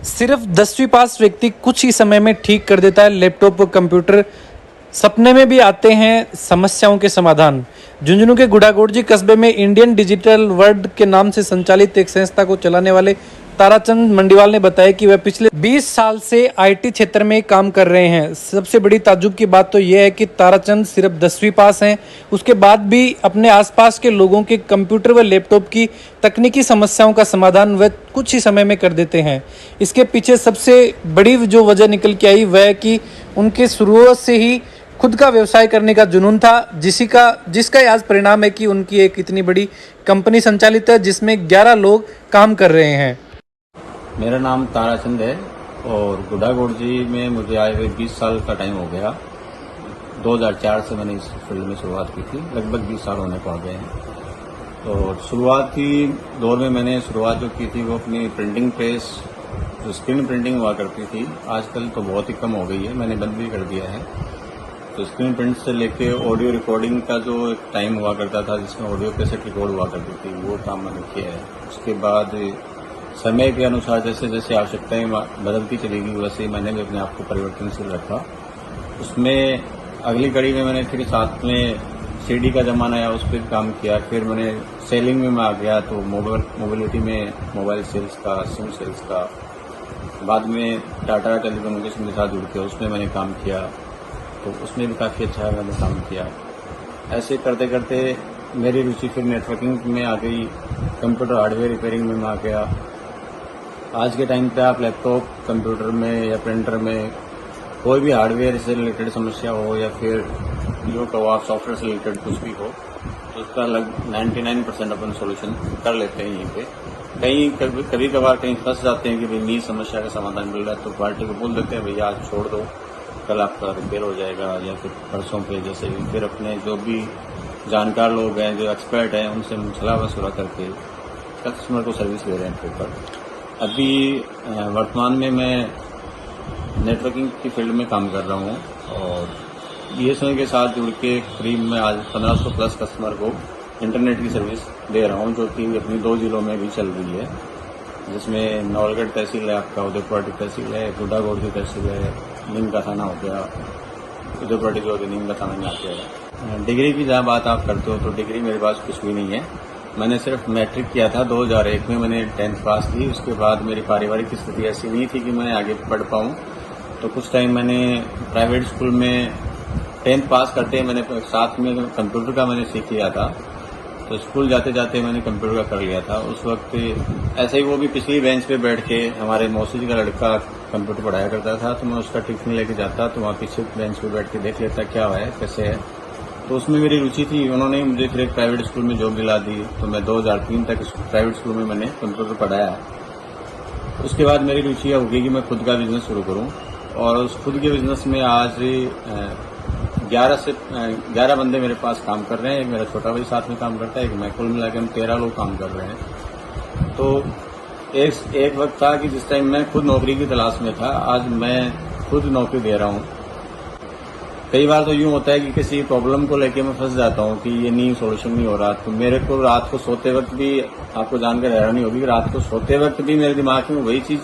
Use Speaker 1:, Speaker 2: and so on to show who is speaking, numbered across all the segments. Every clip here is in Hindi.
Speaker 1: सिर्फ 10वीं पास व्यक्ति कुछ ही समय में ठीक कर देता है लैपटॉप व कंप्यूटर। सपने में भी आते हैं समस्याओं के समाधान। झुंझुनू के गुड़ागोड़जी कस्बे में इंडियन डिजिटल वर्ल्ड के नाम से संचालित एक संस्था को चलाने वाले ताराचंद मंडीवाल ने बताया कि वह पिछले 20 साल से आईटी क्षेत्र में काम कर रहे हैं। सबसे बड़ी ताज्जुब की बात तो यह है कि ताराचंद सिर्फ 10वीं पास हैं, उसके बाद भी अपने आसपास के लोगों के कंप्यूटर व लैपटॉप की तकनीकी समस्याओं का समाधान वह कुछ ही समय में कर देते हैं। इसके पीछे सबसे बड़ी जो वजह निकल के आई वह कि उनके शुरुआत से ही खुद का व्यवसाय करने का जुनून था, जिसका आज परिणाम है कि उनकी एक इतनी बड़ी कंपनी संचालित है जिसमें 11 लोग काम कर रहे हैं।
Speaker 2: मेरा नाम ताराचंद है और गुड़ागोड़जी में मुझे आए हुए 20 साल का टाइम हो गया। 2004 से मैंने इस फील्ड में शुरुआत की थी, लगभग 20 साल होने को आ गए हैं। तो शुरुआती दौर में मैंने शुरुआत जो की थी वो अपनी प्रिंटिंग प्रेस, जो स्क्रीन प्रिंटिंग हुआ करती थी, आजकल तो बहुत ही कम हो गई है, मैंने बंद भी कर दिया है। तो स्क्रीन प्रिंट से लेके ऑडियो रिकॉर्डिंग का जो एक टाइम हुआ करता था जिसमें ऑडियो कैसेट रिकॉर्ड हुआ करती थी, वो काम मैंने किया है। उसके बाद समय के अनुसार जैसे जैसे आवश्यकताएं बदलती चली गई वैसे ही मैंने भी अपने आप को परिवर्तनशील रखा। उसमें अगली कड़ी में मैंने फिर साथ में सीडी का जमाना आया, उस पर काम किया। फिर मैंने सेलिंग में मैं आ गया, तो मोबिलिटी में मोबाइल सेल्स का, सिम सेल्स का। बाद में टाटा टेलीकम्युनिकेशन के साथ जुड़ के उसमें मैंने काम किया, तो उसमें भी काफ़ी अच्छा मैंने काम किया। ऐसे करते करते मेरी रुचि फिर नेटवर्किंग में आ गई, कंप्यूटर हार्डवेयर रिपेयरिंग में मैं आ गया। आज के टाइम पे आप लैपटॉप, कंप्यूटर में या प्रिंटर में कोई भी हार्डवेयर से रिलेटेड समस्या हो या फिर जो कहो आप सॉफ्टवेयर से रिलेटेड कुछ भी हो, तो उसका 99% अपन सोल्यूशन कर लेते हैं यहीं पे। कभी कभार कहीं फंस जाते हैं कि भाई नई समस्या का समाधान मिल रहा है, तो पार्टी को बोल देते हैं भैया आज छोड़ दो, कल आपका रिपेयर हो जाएगा, या फिर परसों पे जैसे भी। फिर अपने जो भी जानकार लोग हैं, जो एक्सपर्ट हैं, उनसे हम सलाह मशवरा करके कस्टमर को सर्विस दे रहे हैं प्रॉपर। अभी वर्तमान में मैं नेटवर्किंग की फील्ड में काम कर रहा हूँ और बीएसएनएल के साथ जुड़ के करीब मैं आज 1500 प्लस कस्टमर को इंटरनेट की सर्विस दे रहा हूँ, जो कि अपनी 2 जिलों में भी चल रही है, जिसमें नवलगढ़ तहसील है, आपका उदयपुर तहसील है, गुड़ागोड़जी तहसील है, नीम का थाना हो गया, उदयपुर जो नीम का थाना में आते हैं। डिग्री की जहाँ बात आप करते हो, तो डिग्री मेरे पास कुछ भी नहीं है। मैंने सिर्फ मैट्रिक किया था, 2001 में मैंने 10th पास की। उसके बाद मेरी पारिवारिक स्थिति ऐसी नहीं थी कि मैं आगे पढ़ पाऊँ, तो कुछ टाइम मैंने प्राइवेट स्कूल में 10th पास करते मैंने साथ में कंप्यूटर का मैंने सीख लिया था। तो स्कूल जाते जाते मैंने कंप्यूटर का कर लिया था। उस वक्त ऐसे ही वो भी पिछली बेंच पे बैठ के, हमारे मौसी जी का लड़का कंप्यूटर पढ़ाया करता था, तो मैं उसका टिफिन लेके जाता, तो वहाँ पीछे बेंच पे बैठ के देख लेता क्या है कैसे है। तो उसमें मेरी रुचि थी। उन्होंने मुझे फिर एक प्राइवेट स्कूल में जॉब दिला दी, तो मैं 2003 तक प्राइवेट स्कूल में मैंने कंप्यूटर पढ़ाया। उसके बाद मेरी रुचि हो गई कि मैं खुद का बिजनेस शुरू करूं, और उस खुद के बिजनेस में आज 11 बंदे मेरे पास काम कर रहे हैं। एक मेरा छोटा भाई साथ में काम करता है, एक मैं, कुल मिला के हम 13 लोग काम कर रहे हैं। तो एक वक्त था कि जिस टाइम मैं खुद नौकरी की तलाश में था, आज मैं खुद नौकरी दे रहा हूं। कई बार तो यूं होता है कि किसी प्रॉब्लम को लेके मैं फंस जाता हूं कि ये नहीं, सोल्यूशन नहीं हो रहा, तो मेरे को रात को सोते वक्त भी, आपको जानकर हैरानी होगी कि रात को सोते वक्त भी मेरे दिमाग में वही चीज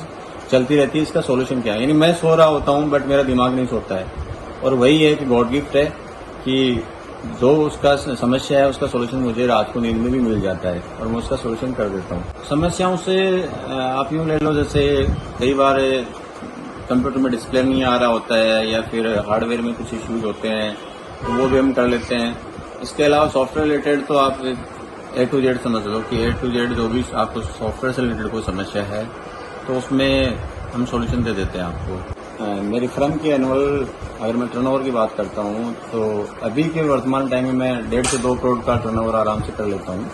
Speaker 2: चलती रहती है, इसका सोल्यूशन क्या है। यानी मैं सो रहा होता हूं बट मेरा दिमाग नहीं सोता है। और वही है कि गॉड गिफ्ट है कि जो उसका समस्या है उसका सोल्यूशन मुझे रात को नींद में भी मिल जाता है और मैं उसका सोल्यूशन कर देता हूँ। समस्याओं से आप यूँ ले लो, जैसे कई बार कंप्यूटर में डिस्प्ले नहीं आ रहा होता है या फिर हार्डवेयर में कुछ इश्यूज होते हैं, तो वो भी हम कर लेते हैं। इसके अलावा सॉफ्टवेयर रिलेटेड तो आप A to Z समझ लो कि A to Z जो भी आपको सॉफ्टवेयर से रिलेटेड कोई समस्या है तो उसमें हम सॉल्यूशन दे देते हैं आपको। मेरी फर्म की एनुअल, अगर मैं टर्नओवर की बात करता हूँ, तो अभी के वर्तमान टाइम में मैं 1.5 से 2 करोड़ का टर्नओवर आराम से कर लेता हूँ।